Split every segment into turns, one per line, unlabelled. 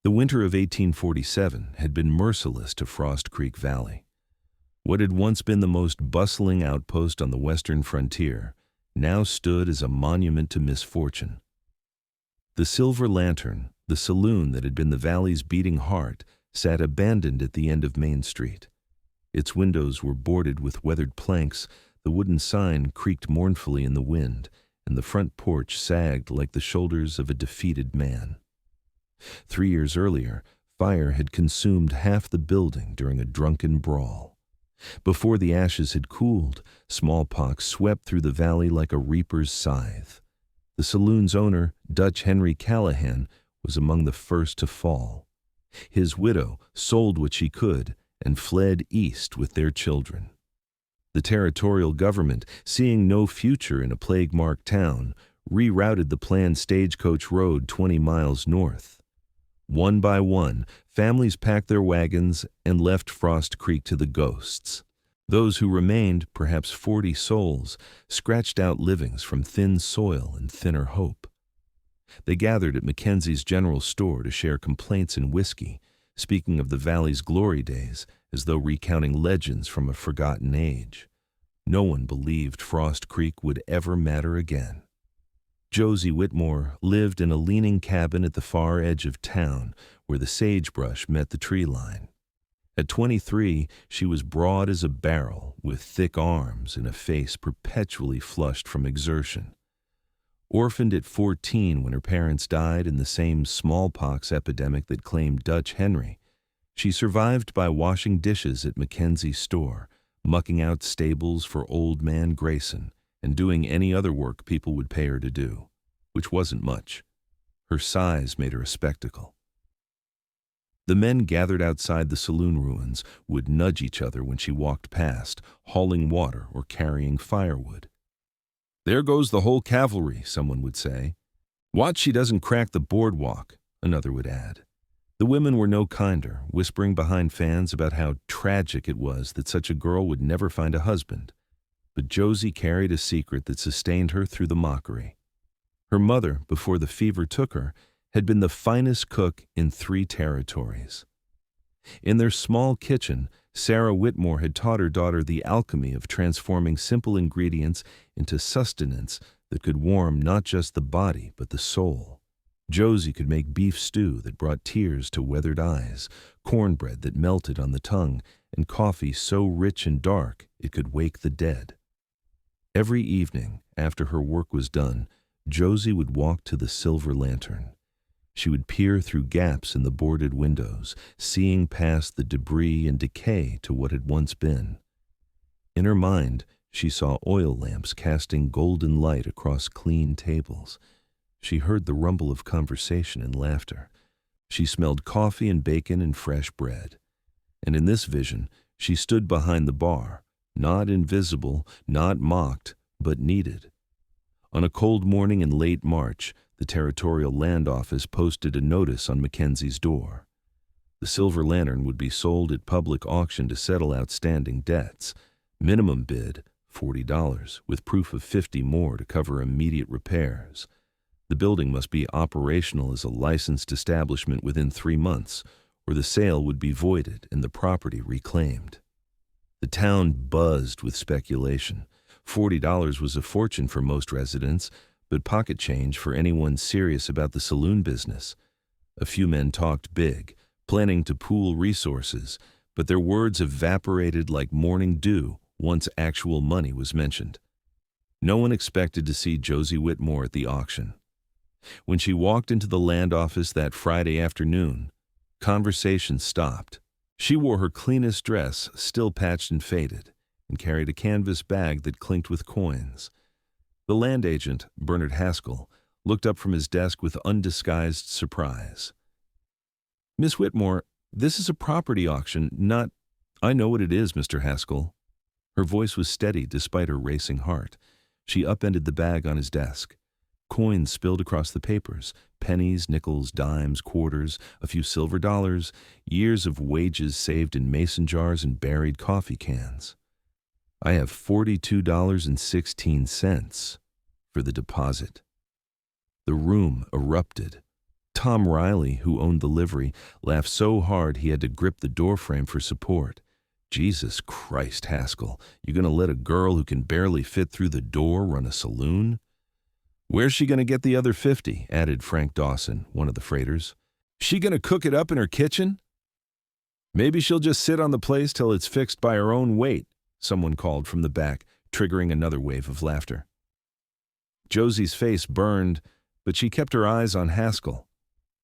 The winter of 1847 had been merciless to Frost Creek Valley. What had once been the most bustling outpost on the western frontier now stood as a monument to misfortune. The Silver Lantern, the saloon that had been the valley's beating heart, sat abandoned at the end of Main Street. Its windows were boarded with weathered planks, the wooden sign creaked mournfully in the wind, and the front porch sagged like the shoulders of a defeated man. 3 years earlier, fire had consumed half the building during a drunken brawl. Before the ashes had cooled, smallpox swept through the valley like a reaper's scythe. The saloon's owner, Dutch Henry Callahan, was among the first to fall. His widow sold what she could and fled east with their children. The territorial government, seeing no future in a plague-marked town, rerouted the planned stagecoach road 20 miles north. One by one, families packed their wagons and left Frost Creek to the ghosts. Those who remained, perhaps 40 souls, scratched out livings from thin soil and thinner hope. They gathered at Mackenzie's general store to share complaints and whiskey, speaking of the valley's glory days as though recounting legends from a forgotten age. No one believed Frost Creek would ever matter again. Josie Whitmore lived in a leaning cabin at the far edge of town where the sagebrush met the tree line. At 23, she was broad as a barrel, with thick arms and a face perpetually flushed from exertion. Orphaned at 14 when her parents died in the same smallpox epidemic that claimed Dutch Henry, she survived by washing dishes at Mackenzie's store, mucking out stables for old man Grayson, and doing any other work people would pay her to do, which wasn't much. Her size made her a spectacle. The men gathered outside the saloon ruins would nudge each other when she walked past, hauling water or carrying firewood. "There goes the whole cavalry," someone would say. "Watch she doesn't crack the boardwalk," another would add. The women were no kinder, whispering behind fans about how tragic it was that such a girl would never find a husband. But Josie carried a secret that sustained her through the mockery. Her mother, before the fever took her, had been the finest cook in 3 territories. In their small kitchen, Sarah Whitmore had taught her daughter the alchemy of transforming simple ingredients into sustenance that could warm not just the body but the soul. Josie could make beef stew that brought tears to weathered eyes, cornbread that melted on the tongue, and coffee so rich and dark it could wake the dead. Every evening, after her work was done, Josie would walk to the Silver Lantern. She would peer through gaps in the boarded windows, seeing past the debris and decay to what had once been. In her mind, she saw oil lamps casting golden light across clean tables. She heard the rumble of conversation and laughter. She smelled coffee and bacon and fresh bread. And in this vision, she stood behind the bar, not invisible, not mocked, but needed. On a cold morning in late March, the Territorial Land Office posted a notice on Mackenzie's door. The Silver Lantern would be sold at public auction to settle outstanding debts. Minimum bid, $40, with proof of $50 more to cover immediate repairs. The building must be operational as a licensed establishment within 3 months, or the sale would be voided and the property reclaimed. The town buzzed with speculation. $40 was a fortune for most residents, but pocket change for anyone serious about the saloon business. A few men talked big, planning to pool resources, but their words evaporated like morning dew once actual money was mentioned. No one expected to see Josie Whitmore at the auction. When she walked into the land office that Friday afternoon, conversation stopped. She wore her cleanest dress, still patched and faded, and carried a canvas bag that clinked with coins. The land agent, Bernard Haskell, looked up from his desk with undisguised surprise. "Miss Whitmore, this is a property auction, not—" "I know what it is, Mr. Haskell." Her voice was steady despite her racing heart. She upended the bag on his desk. Coins spilled across the papers, pennies, nickels, dimes, quarters, a few silver dollars, years of wages saved in mason jars and buried coffee cans. "I have $42.16 for the deposit." The room erupted. Tom Riley, who owned the livery, laughed so hard he had to grip the doorframe for support. Jesus Christ, Haskell, you gonna let a girl who can barely fit through the door run a saloon? Where's she gonna get the other 50? Added Frank Dawson, one of the freighters. She gonna cook it up in her kitchen? Maybe she'll just sit on the place till it's fixed by her own weight, someone called from the back, triggering another wave of laughter. Josie's face burned, but she kept her eyes on Haskell.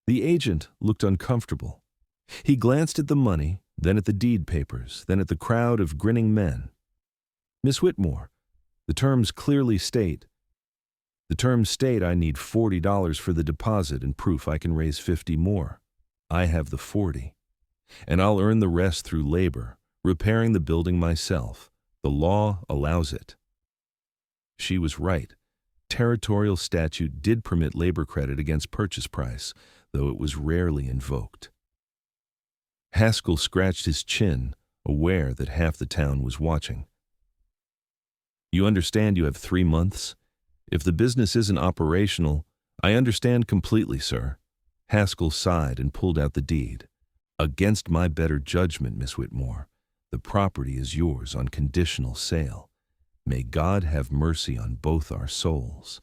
The agent looked uncomfortable. He glanced at the money, then at the deed papers, then at the crowd of grinning men. Miss Whitmore, the terms clearly state. The terms state I need $40 for the deposit and proof I can raise 50 more. I have the 40. And I'll earn the rest through labor, repairing the building myself. The law allows it. She was right. Territorial statute did permit labor credit against purchase price, though it was rarely invoked. Haskell scratched his chin, aware that half the town was watching. You understand you have 3 months? If the business isn't operational, I understand completely, sir. Haskell sighed and pulled out the deed. Against my better judgment, Miss Whitmore, the property is yours on conditional sale. May God have mercy on both our souls.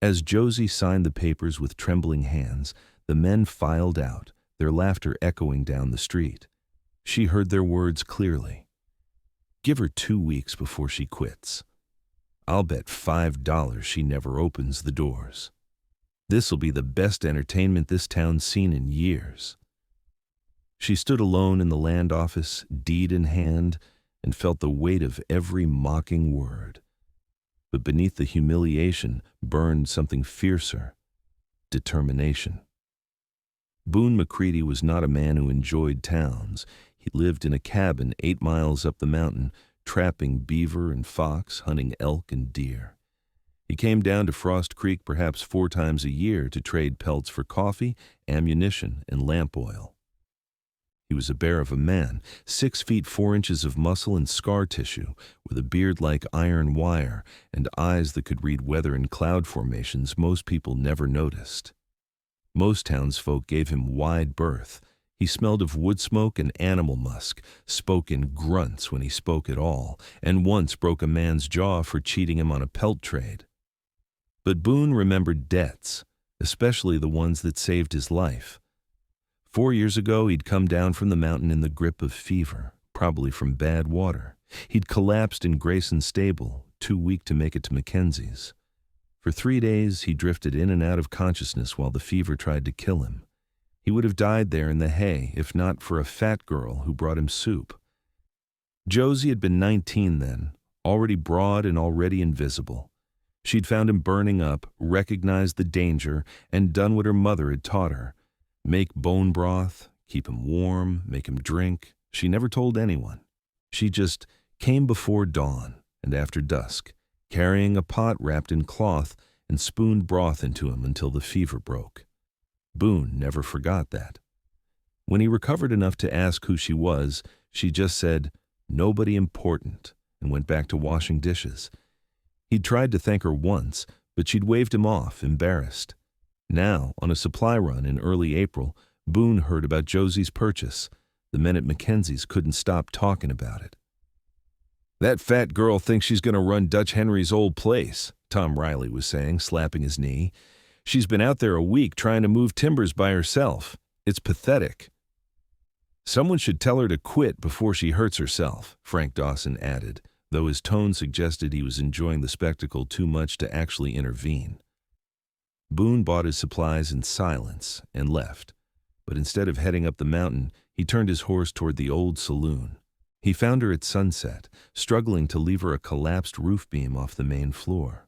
As Josie signed the papers with trembling hands, the men filed out, their laughter echoing down the street. She heard their words clearly. Give her 2 weeks before she quits. I'll bet $5 she never opens the doors. This'll be the best entertainment this town's seen in years. She stood alone in the land office, deed in hand, and felt the weight of every mocking word. But beneath the humiliation burned something fiercer, determination. Boone McCready was not a man who enjoyed towns. He lived in a cabin 8 miles up the mountain, trapping beaver and fox, hunting elk and deer. He came down to Frost Creek perhaps 4 times a year to trade pelts for coffee, ammunition, and lamp oil. He was a bear of a man, 6 feet 4 inches of muscle and scar tissue, with a beard like iron wire and eyes that could read weather and cloud formations most people never noticed. Most townsfolk gave him wide berth. He smelled of wood smoke and animal musk, spoke in grunts when he spoke at all, and once broke a man's jaw for cheating him on a pelt trade. But Boone remembered debts, especially the ones that saved his life. 4 years ago, he'd come down from the mountain in the grip of fever, probably from bad water. He'd collapsed in Grayson's stable, too weak to make it to Mackenzie's. For 3 days, he drifted in and out of consciousness while the fever tried to kill him. He would have died there in the hay if not for a fat girl who brought him soup. Josie had been 19 then, already broad and already invisible. She'd found him burning up, recognized the danger, and done what her mother had taught her. Make bone broth, keep him warm, make him drink. She never told anyone. She just came before dawn and after dusk, carrying a pot wrapped in cloth, and spooned broth into him until the fever broke. Boone never forgot that. When he recovered enough to ask who she was, she just said, "Nobody important," and went back to washing dishes. He'd tried to thank her once, but she'd waved him off, embarrassed. Now, on a supply run in early April, Boone heard about Josie's purchase. The men at Mackenzie's couldn't stop talking about it. "That fat girl thinks she's going to run Dutch Henry's old place," Tom Riley was saying, slapping his knee. "She's been out there a week trying to move timbers by herself. It's pathetic." "Someone should tell her to quit before she hurts herself," Frank Dawson added, though his tone suggested he was enjoying the spectacle too much to actually intervene. Boone bought his supplies in silence and left, but instead of heading up the mountain, he turned his horse toward the old saloon. He found her at sunset, struggling to lever a collapsed roof beam off the main floor.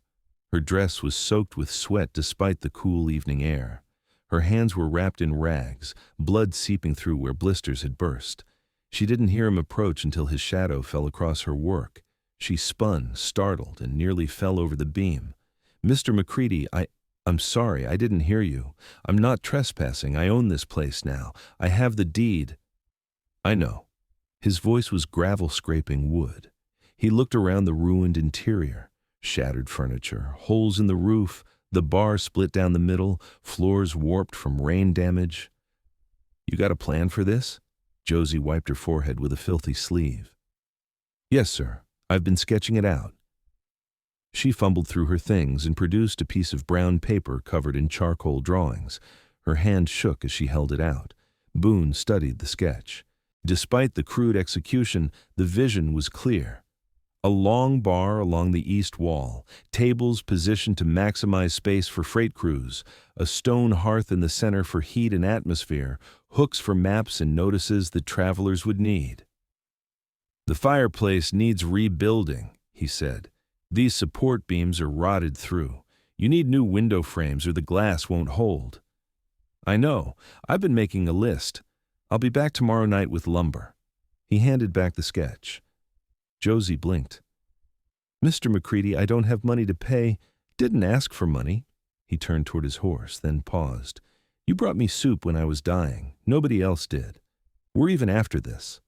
Her dress was soaked with sweat despite the cool evening air. Her hands were wrapped in rags, blood seeping through where blisters had burst. She didn't hear him approach until his shadow fell across her work. She spun, startled, and nearly fell over the beam. "Mr. McCready, I'm sorry, I didn't hear you. I'm not trespassing. I own this place now. I have the deed." "I know." His voice was gravel scraping wood. He looked around the ruined interior. Shattered furniture, holes in the roof, The bar split down the middle, floors warped from rain damage. "You got a plan for this?" Josie wiped her forehead with a filthy sleeve. "Yes, sir. I've been sketching it out." She fumbled through her things and produced a piece of brown paper covered in charcoal drawings. Her hand shook as she held it out. Boone studied the sketch. Despite the crude execution, the vision was clear. A long bar along the east wall, tables positioned to maximize space for freight crews, a stone hearth in the center for heat and atmosphere, hooks for maps and notices that travelers would need. "The fireplace needs rebuilding," he said. "These support beams are rotted through. You need new window frames or the glass won't hold." "I know. I've been making a list. I'll be back tomorrow night with lumber." He handed back the sketch. Josie blinked. "Mr. McCready, I don't have money to pay." "Didn't ask for money." He turned toward his horse, then paused. "You brought me soup when I was dying. Nobody else did. We're even after this."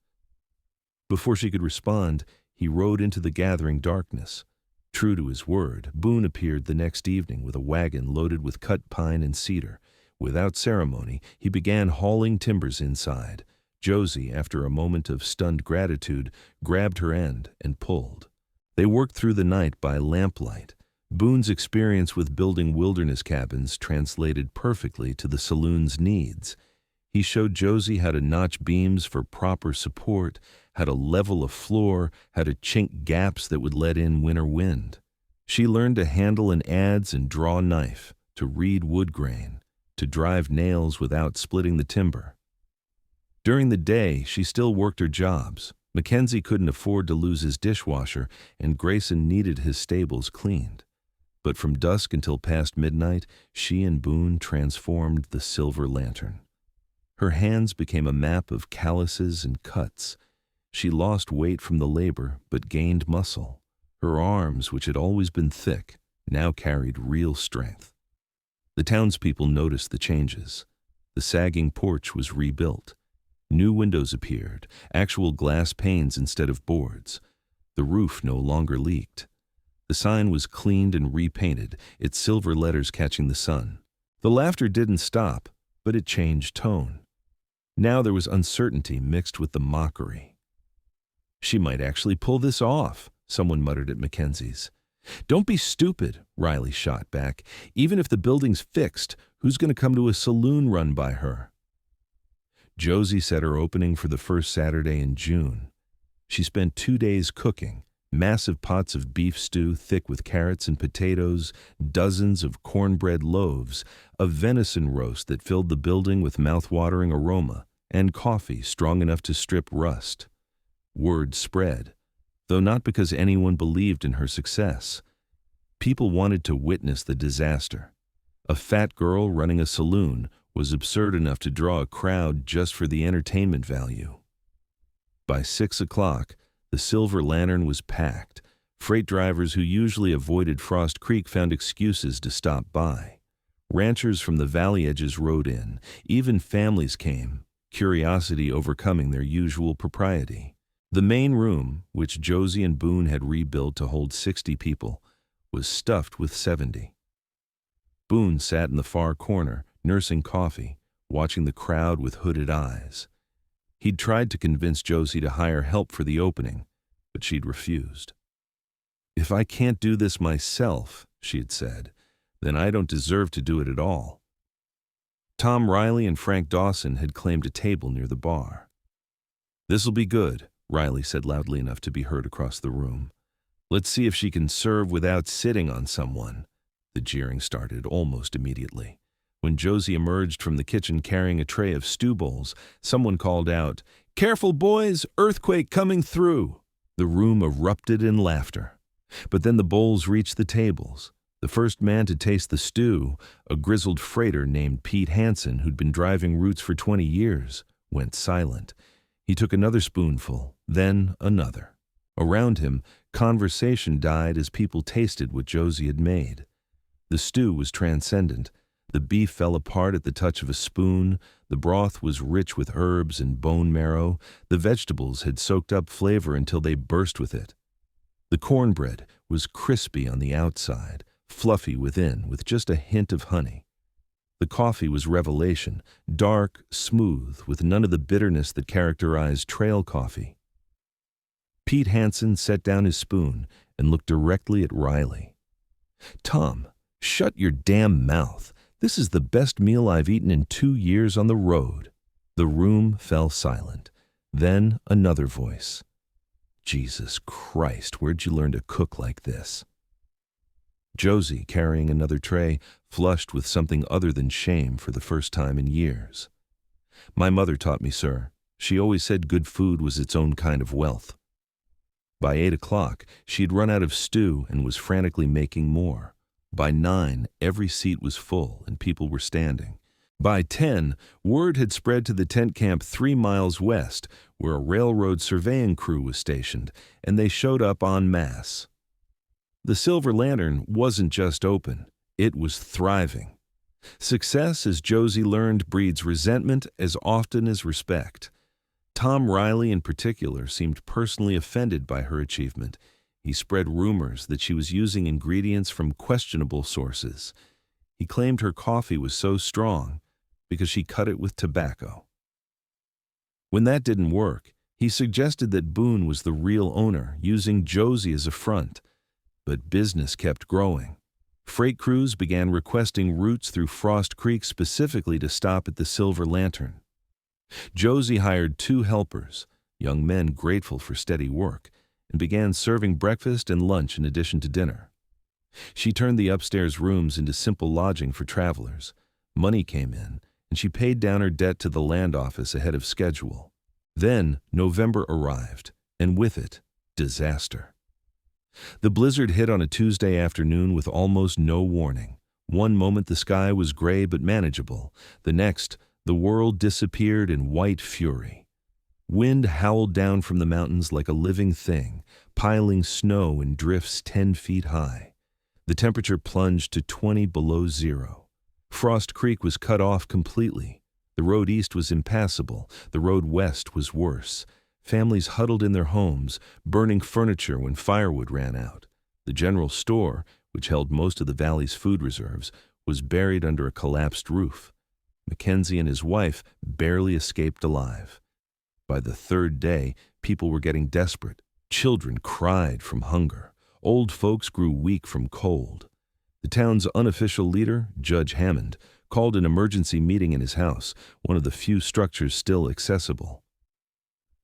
Before she could respond, he rode into the gathering darkness. True to his word, Boone appeared the next evening with a wagon loaded with cut pine and cedar. Without ceremony, he began hauling timbers inside. Josie, after a moment of stunned gratitude, grabbed her end and pulled. They worked through the night by lamplight. Boone's experience with building wilderness cabins translated perfectly to the saloon's needs. He showed Josie how to notch beams for proper support, how to level a floor, how to chink gaps that would let in winter wind. She learned to handle an adze and draw knife, to read wood grain, to drive nails without splitting the timber. During the day, she still worked her jobs. Mackenzie couldn't afford to lose his dishwasher, and Grayson needed his stables cleaned. But from dusk until past midnight, she and Boone transformed the silver lantern. Her hands became a map of calluses and cuts. She lost weight from the labor, but gained muscle. Her arms, which had always been thick, now carried real strength. The townspeople noticed the changes. The sagging porch was rebuilt. New windows appeared, actual glass panes instead of boards. The roof no longer leaked. The sign was cleaned and repainted, its silver letters catching the sun. The laughter didn't stop, but it changed tone. Now there was uncertainty mixed with the mockery. "She might actually pull this off," someone muttered at Mackenzie's. "Don't be stupid," Riley shot back. "Even if the building's fixed, who's going to come to a saloon run by her?" Josie set her opening for the first Saturday in June. She spent 2 days cooking, massive pots of beef stew thick with carrots and potatoes, dozens of cornbread loaves, a venison roast that filled the building with mouth-watering aroma, and coffee strong enough to strip rust. Word spread, though not because anyone believed in her success. People wanted to witness the disaster. A fat girl running a saloon was absurd enough to draw a crowd just for the entertainment value. By 6 o'clock, the Silver Lantern was packed. Freight drivers who usually avoided Frost Creek found excuses to stop by. Ranchers from the valley edges rode in. Even families came, curiosity overcoming their usual propriety. The main room, which Josie and Boone had rebuilt to hold 60 people, was stuffed with 70. Boone sat in the far corner, nursing coffee, watching the crowd with hooded eyes. He'd tried to convince Josie to hire help for the opening, but she'd refused. "If I can't do this myself," she had said, "then I don't deserve to do it at all." Tom Riley and Frank Dawson had claimed a table near the bar. "This'll be good," Riley said loudly enough to be heard across the room. "Let's see if she can serve without sitting on someone." The jeering started almost immediately. When Josie emerged from the kitchen carrying a tray of stew bowls, someone called out, "Careful, boys! Earthquake coming through!" The room erupted in laughter. But then the bowls reached the tables. The first man to taste the stew, a grizzled freighter named Pete Hansen, who'd been driving routes for 20 years, went silent. He took another spoonful, then another. Around him, conversation died as people tasted what Josie had made. The stew was transcendent. The beef fell apart at the touch of a spoon. The broth was rich with herbs and bone marrow. The vegetables had soaked up flavor until they burst with it. The cornbread was crispy on the outside, fluffy within with just a hint of honey. The coffee was revelation, dark, smooth, with none of the bitterness that characterized trail coffee. Pete Hansen set down his spoon and looked directly at Riley. "Tom, shut your damn mouth. This is the best meal I've eaten in 2 years on the road." The room fell silent. Then another voice. "Jesus Christ, where'd you learn to cook like this?" Josie, carrying another tray, flushed with something other than shame for the first time in years. "My mother taught me, sir. She always said good food was its own kind of wealth." By 8 o'clock, she'd run out of stew and was frantically making more. By 9, every seat was full and people were standing. By 10, word had spread to the tent camp 3 miles west, where a railroad surveying crew was stationed, and they showed up en masse. The Silver Lantern wasn't just open, it was thriving. Success, as Josie learned, breeds resentment as often as respect. Tom Riley, in particular, seemed personally offended by her achievement. He spread rumors that she was using ingredients from questionable sources. He claimed her coffee was so strong because she cut it with tobacco. When that didn't work, he suggested that Boone was the real owner, using Josie as a front. But business kept growing. Freight crews began requesting routes through Frost Creek specifically to stop at the Silver Lantern. Josie hired 2 helpers, young men grateful for steady work, and began serving breakfast and lunch in addition to dinner. She turned the upstairs rooms into simple lodging for travelers. Money came in, and she paid down her debt to the land office ahead of schedule. Then November arrived, and with it, disaster. The blizzard hit on a Tuesday afternoon with almost no warning. One moment the sky was gray but manageable. The next, the world disappeared in white fury. Wind howled down from the mountains like a living thing, piling snow in drifts 10 feet high. The temperature plunged to 20 below zero. Frost Creek was cut off completely. The road east was impassable. The road west was worse. Families huddled in their homes, burning furniture when firewood ran out. The general store, which held most of the valley's food reserves, was buried under a collapsed roof. Mackenzie and his wife barely escaped alive. By the 3rd day, people were getting desperate. Children cried from hunger. Old folks grew weak from cold. The town's unofficial leader, Judge Hammond, called an emergency meeting in his house, one of the few structures still accessible.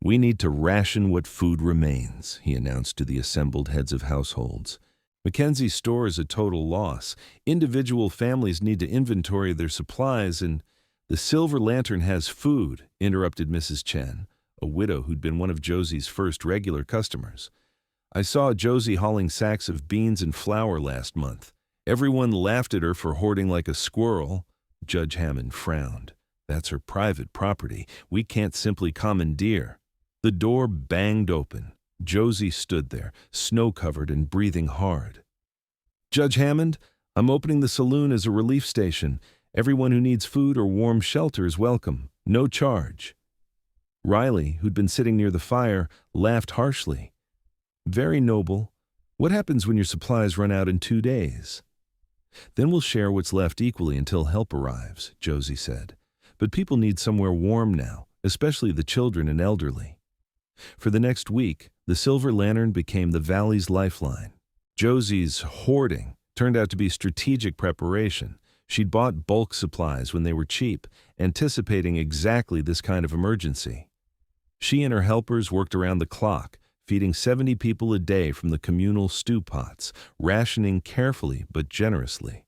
"We need to ration what food remains," he announced to the assembled heads of households. "Mackenzie's store is a total loss. Individual families need to inventory their supplies, and—" "The Silver Lantern has food," interrupted Mrs. Chen, a widow who'd been one of Josie's first regular customers. "I saw Josie hauling sacks of beans and flour last month. Everyone laughed at her for hoarding like a squirrel." Judge Hammond frowned. "That's her private property. We can't simply commandeer." The door banged open. Josie stood there, snow-covered and breathing hard. "Judge Hammond, I'm opening the saloon as a relief station. Everyone who needs food or warm shelter is welcome. No charge." Riley, who'd been sitting near the fire, laughed harshly. "Very noble. What happens when your supplies run out in 2 days?" "Then we'll share what's left equally until help arrives," Josie said. "But people need somewhere warm now, especially the children and elderly." For the next week, the Silver Lantern became the valley's lifeline. Josie's hoarding turned out to be strategic preparation. She'd bought bulk supplies when they were cheap, anticipating exactly this kind of emergency. She and her helpers worked around the clock, feeding 70 people a day from the communal stew pots, rationing carefully but generously.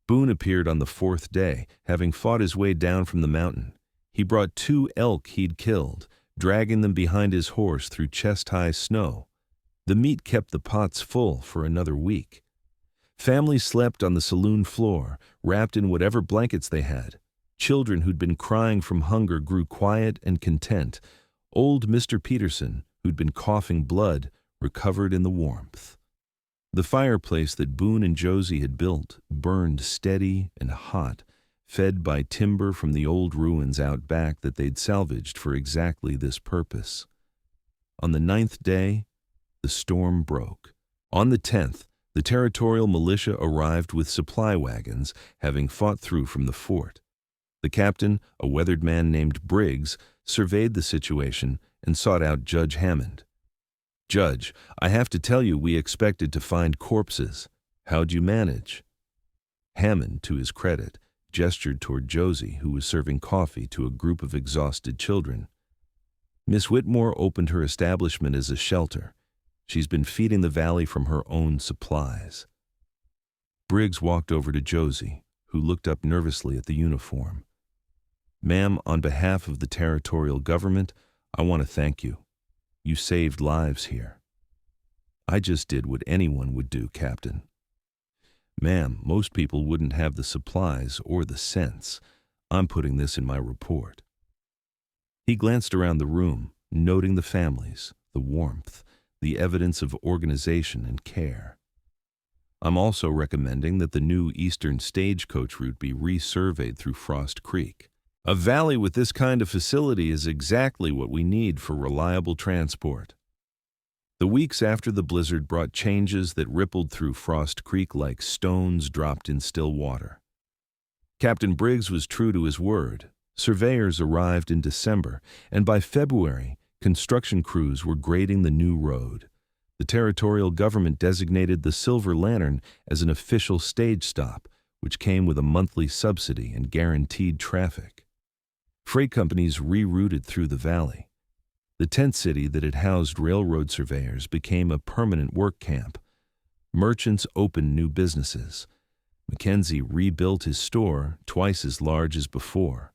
Boone appeared on the 4th day, having fought his way down from the mountain. He brought 2 elk he'd killed, dragging them behind his horse through chest-high snow. The meat kept the pots full for another week. Families slept on the saloon floor, wrapped in whatever blankets they had. Children who'd been crying from hunger grew quiet and content. Old Mr. Peterson, who'd been coughing blood, recovered in the warmth. The fireplace that Boone and Josie had built burned steady and hot, fed by timber from the old ruins out back that they'd salvaged for exactly this purpose. On the 9th day, the storm broke. On the 10th, The territorial militia arrived with supply wagons, having fought through from the fort. The captain, a weathered man named Briggs, surveyed the situation and sought out Judge Hammond. "Judge, I have to tell you we expected to find corpses. How'd you manage?" Hammond, to his credit, gestured toward Josie, who was serving coffee to a group of exhausted children. "Miss Whitmore opened her establishment as a shelter. She's been feeding the valley from her own supplies." Briggs walked over to Josie, who looked up nervously at the uniform. "Ma'am, on behalf of the territorial government, I want to thank you. You saved lives here." "I just did what anyone would do, Captain." "Ma'am, most people wouldn't have the supplies or the sense. I'm putting this in my report." He glanced around the room, noting the families, the warmth, the evidence of organization and care. "I'm also recommending that the new eastern stagecoach route be resurveyed through Frost Creek. A valley with this kind of facility is exactly what we need for reliable transport." The weeks after the blizzard brought changes that rippled through Frost Creek like stones dropped in still water. Captain Briggs was true to his word. Surveyors arrived in December, and by February, construction crews were grading the new road. The territorial government designated the Silver Lantern as an official stage stop, which came with a monthly subsidy and guaranteed traffic. Freight companies rerouted through the valley. The tent city that had housed railroad surveyors became a permanent work camp. Merchants opened new businesses. Mackenzie rebuilt his store, twice as large as before.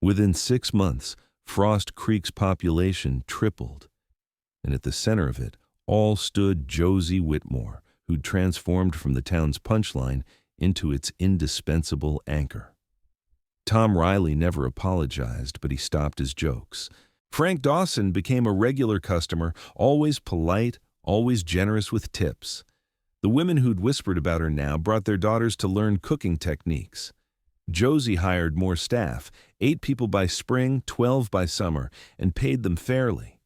Within 6 months, Frost Creek's population tripled. And at the center of it all stood Josie Whitmore, who'd transformed from the town's punchline into its indispensable anchor. Tom Riley never apologized, but he stopped his jokes. Frank Dawson became a regular customer, always polite, always generous with tips. The women who'd whispered about her now brought their daughters to learn cooking techniques. Josie hired more staff, 8 people by spring, 12 by summer, and paid them fairly.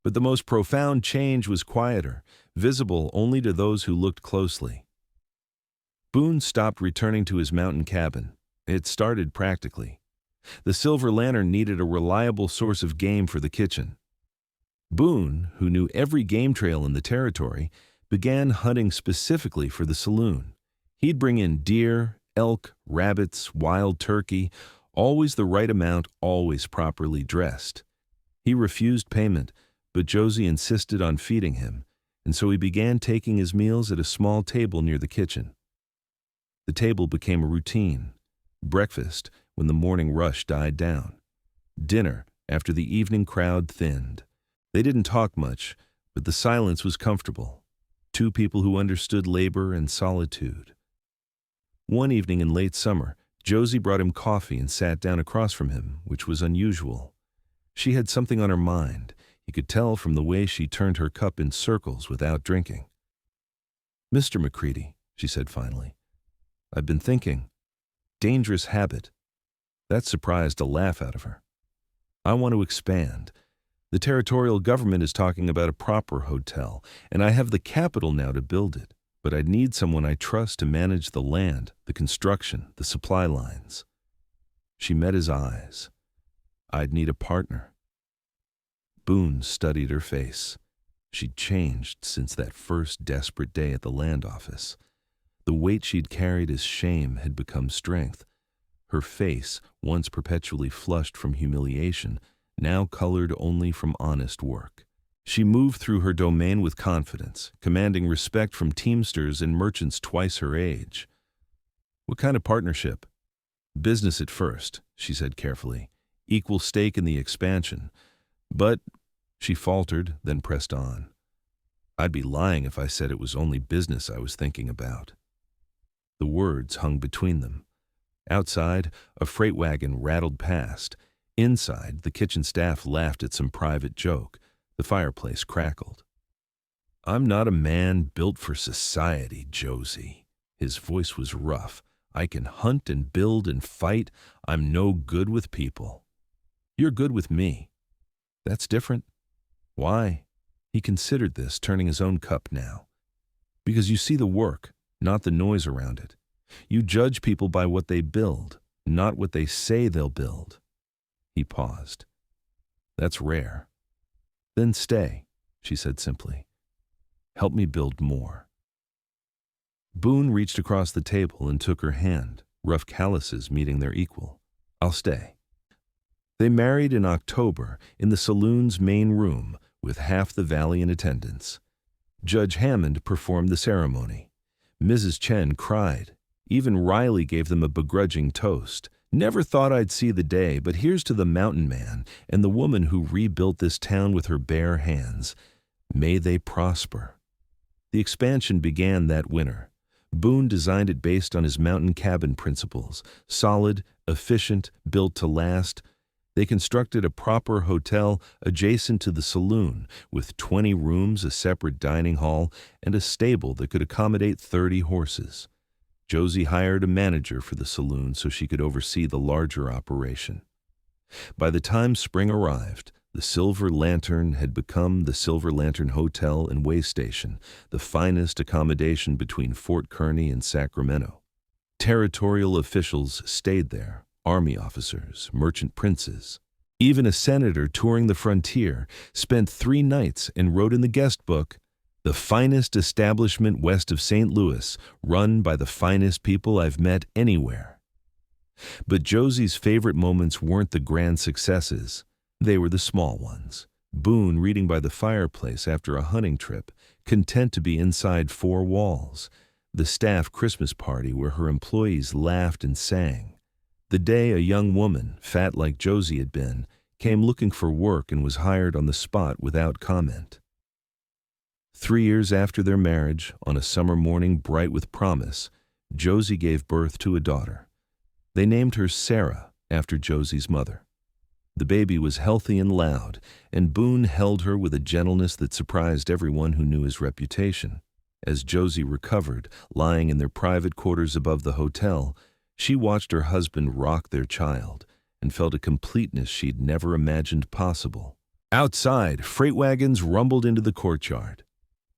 But the most profound change was quieter, visible only to those who looked closely. Boone stopped returning to his mountain cabin. It started practically. The Silver Lantern needed a reliable source of game for the kitchen. Boone, who knew every game trail in the territory, began hunting specifically for the saloon. He'd bring in deer, elk, rabbits, wild turkey, always the right amount, always properly dressed. He refused payment, but Josie insisted on feeding him, and so he began taking his meals at a small table near the kitchen. The table became a routine. Breakfast, when the morning rush died down. Dinner, after the evening crowd thinned. They didn't talk much, but the silence was comfortable. 2 people who understood labor and solitude. One evening in late summer, Josie brought him coffee and sat down across from him, which was unusual. She had something on her mind. He could tell from the way she turned her cup in circles without drinking. "Mr. McCready," she said finally, "I've been thinking. Dangerous habit." That surprised a laugh out of her. "I want to expand. The territorial government is talking about a proper hotel, and I have the capital now to build it, but I'd need someone I trust to manage the land, the construction, the supply lines." She met his eyes. "I'd need a partner." Boone studied her face. She'd changed since that first desperate day at the land office. The weight she'd carried as shame had become strength. Her face, once perpetually flushed from humiliation, now colored only from honest work. She moved through her domain with confidence, commanding respect from teamsters and merchants twice her age. "What kind of partnership?" "Business at first," she said carefully. "Equal stake in the expansion. But," she faltered, then pressed on, "I'd be lying if I said it was only business I was thinking about." The words hung between them. Outside, a freight wagon rattled past. Inside, the kitchen staff laughed at some private joke. The fireplace crackled. "I'm not a man built for society, Josie." His voice was rough. "I can hunt and build and fight. I'm no good with people." "You're good with me." "That's different." "Why?" He considered this, turning his own cup now. Because you see the work, not the noise around it. You judge people by what they build, not what they say they'll build. He paused. That's rare. Then stay, she said simply. Help me build more. Boone reached across the table and took her hand, rough calluses meeting their equal. I'll stay. They married in October in the saloon's main room with half the valley in attendance. Judge Hammond performed the ceremony. Mrs. Chen cried. Even Riley gave them a begrudging toast. Never thought I'd see the day, but here's to the mountain man and the woman who rebuilt this town with her bare hands. May they prosper. The expansion began that winter. Boone designed it based on his mountain cabin principles, solid, efficient, built to last. They constructed a proper hotel adjacent to the saloon with 20 rooms, a separate dining hall, and a stable that could accommodate 30 horses. Josie hired a manager for the saloon so she could oversee the larger operation. By the time spring arrived, the Silver Lantern had become the Silver Lantern Hotel and Way Station, the finest accommodation between Fort Kearny and Sacramento. Territorial officials stayed there, army officers, merchant princes. Even a senator touring the frontier spent 3 nights and wrote in the guest book, "The finest establishment west of St. Louis, run by the finest people I've met anywhere." But Josie's favorite moments weren't the grand successes. They were the small ones. Boone reading by the fireplace after a hunting trip, content to be inside 4 walls. The staff Christmas party where her employees laughed and sang. The day a young woman, fat like Josie had been, came looking for work and was hired on the spot without comment. 3 years after their marriage, on a summer morning bright with promise, Josie gave birth to a daughter. They named her Sarah after Josie's mother. The baby was healthy and loud, and Boone held her with a gentleness that surprised everyone who knew his reputation. As Josie recovered, lying in their private quarters above the hotel, she watched her husband rock their child and felt a completeness she'd never imagined possible. Outside, freight wagons rumbled into the courtyard.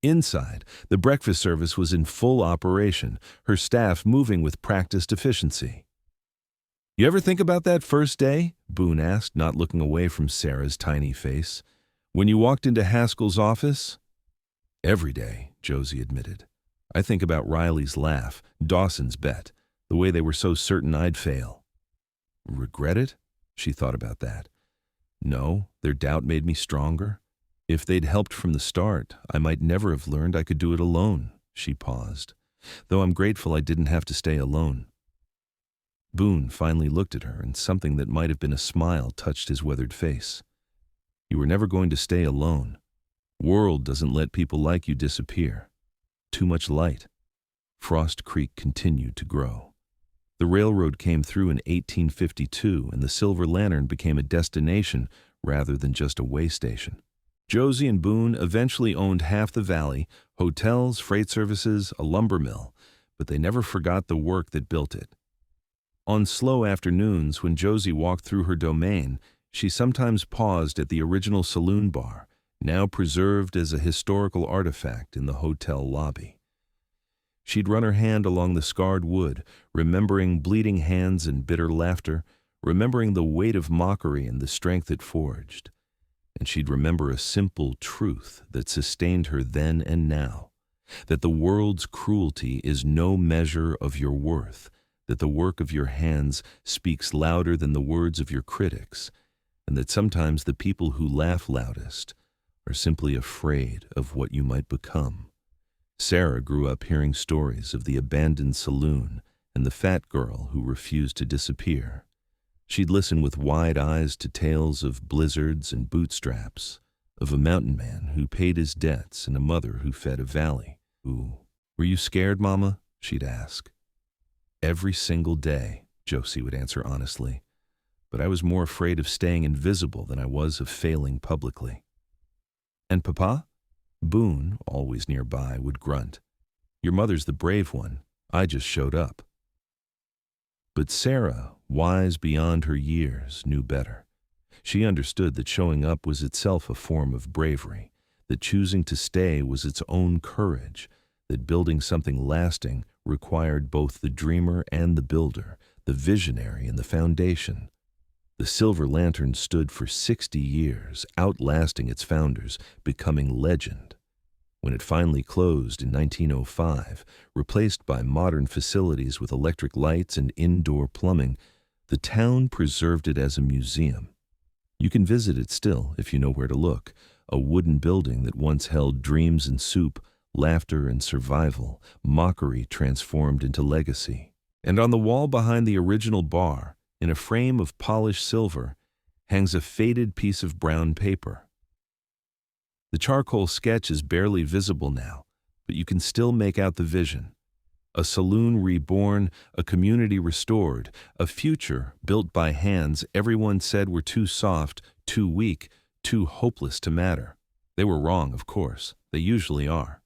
Inside, the breakfast service was in full operation, her staff moving with practiced efficiency. "You ever think about that first day?" Boone asked, not looking away from Sarah's tiny face. "When you walked into Haskell's office?" "Every day," Josie admitted. "I think about Riley's laugh, Dawson's bet, the way they were so certain I'd fail." "Regret it?" She thought about that. "No, their doubt made me stronger. If they'd helped from the start, I might never have learned I could do it alone." She paused. "Though I'm grateful I didn't have to stay alone." Boone finally looked at her, and something that might have been a smile touched his weathered face. "You were never going to stay alone. World doesn't let people like you disappear. Too much light." Frost Creek continued to grow. The railroad came through in 1852, and the Silver Lantern became a destination rather than just a way station. Josie and Boone eventually owned half the valley, hotels, freight services, a lumber mill, but they never forgot the work that built it. On slow afternoons, when Josie walked through her domain, she sometimes paused at the original saloon bar, now preserved as a historical artifact in the hotel lobby. She'd run her hand along the scarred wood, remembering bleeding hands and bitter laughter, remembering the weight of mockery and the strength it forged. And she'd remember a simple truth that sustained her then and now, that the world's cruelty is no measure of your worth, that the work of your hands speaks louder than the words of your critics, and that sometimes the people who laugh loudest are simply afraid of what you might become. Sarah grew up hearing stories of the abandoned saloon and the fat girl who refused to disappear. She'd listen with wide eyes to tales of blizzards and bootstraps, of a mountain man who paid his debts and a mother who fed a valley. "Ooh, were you scared, Mama?" she'd ask. "Every single day," Josie would answer honestly, "but I was more afraid of staying invisible than I was of failing publicly." "And Papa?" Boone, always nearby, would grunt. "Your mother's the brave one. I just showed up." But Sarah, wise beyond her years, knew better. She understood that showing up was itself a form of bravery, that choosing to stay was its own courage, that building something lasting required both the dreamer and the builder, the visionary and the foundation. The Silver Lantern stood for 60 years, outlasting its founders, becoming legend. When it finally closed in 1905, replaced by modern facilities with electric lights and indoor plumbing, the town preserved it as a museum. You can visit it still if you know where to look, a wooden building that once held dreams and soup, laughter and survival, mockery transformed into legacy. And on the wall behind the original bar, in a frame of polished silver, hangs a faded piece of brown paper. The charcoal sketch is barely visible now, but you can still make out the vision. A saloon reborn, a community restored, a future built by hands everyone said were too soft, too weak, too hopeless to matter. They were wrong, of course. They usually are.